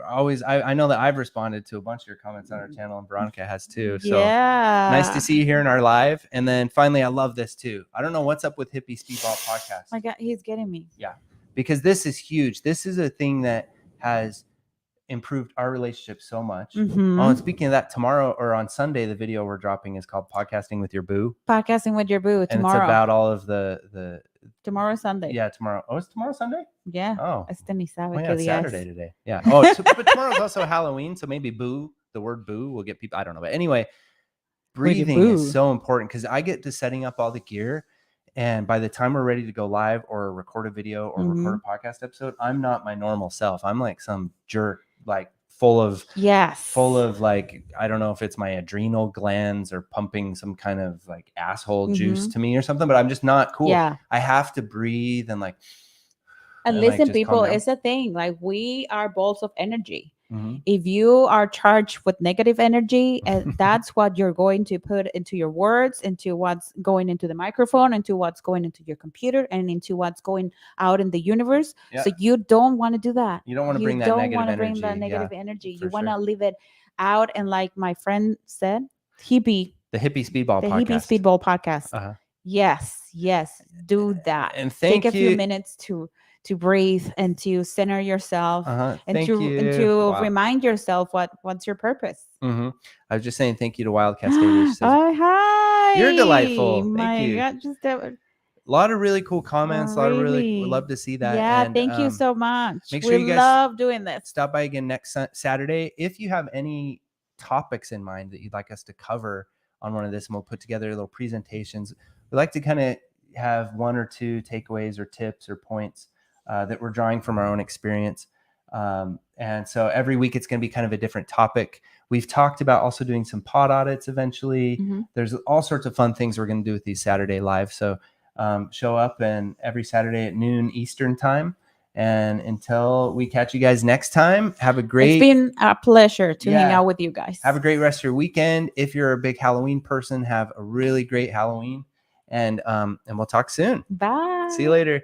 Always, I know that I've responded to a bunch of your comments on our channel, and Veronica has too. So nice to see you here in our live. And then finally, I love this too. I don't know what's up with Hippie Speedball Podcast. My God, he's getting me. Yeah, because this is huge. This is a thing that has improved our relationship so much. Mm-hmm. Oh, and speaking of that, tomorrow or on Sunday, the video we're dropping is called Podcasting with Your Boo. Podcasting with Your Boo tomorrow. And it's about all of the tomorrow Sunday. Yeah, tomorrow. Oh, it's tomorrow Sunday? Yeah. Oh. Hasta ni sabe yeah, que it's Saturday today. Yeah. Oh, but tomorrow's also Halloween, so maybe boo, the word boo will get people, I don't know. But anyway, breathing is so important, because I get to setting up all the gear, and by the time we're ready to go live or record a video or record a podcast episode, I'm not my normal self. I'm like some jerk, like full of like, I don't know if it's my adrenal glands or pumping some kind of like asshole juice to me or something, but I'm just not cool. Yeah. I have to breathe and like, and listen, people, it's a thing. Like, we are balls of energy. If you are charged with negative energy, that's what you're going to put into your words, into what's going into the microphone, into what's going into your computer, and into what's going out in the universe. Yeah. So you don't want to do that. You don't want to bring that negative energy. You want to leave it out. And like my friend said, the Hippie Speedball Podcast. Yes, do that. And take a few minutes to breathe and to center yourself and to remind yourself what's your purpose. I was just saying thank you to Wild Cascaders. Hi. You're delightful. Thank you. God, a lot of really cool comments. A lot of really would love to see that. Yeah, and, thank you so much. Make sure you guys love doing this. Stop by again next Saturday. If you have any topics in mind that you'd like us to cover on one of this, and we'll put together little presentations. We like to kind of have 1 or 2 takeaways or tips or points that we're drawing from our own experience. And so every week it's going to be kind of a different topic. We've talked about also doing some pod audits eventually. There's all sorts of fun things we're going to do with these Saturday live. So show up and every Saturday at noon Eastern time. And until we catch you guys next time, have a great... It's been a pleasure to hang out with you guys. Have a great rest of your weekend. If you're a big Halloween person, have a really great Halloween. And we'll talk soon. Bye. See you later.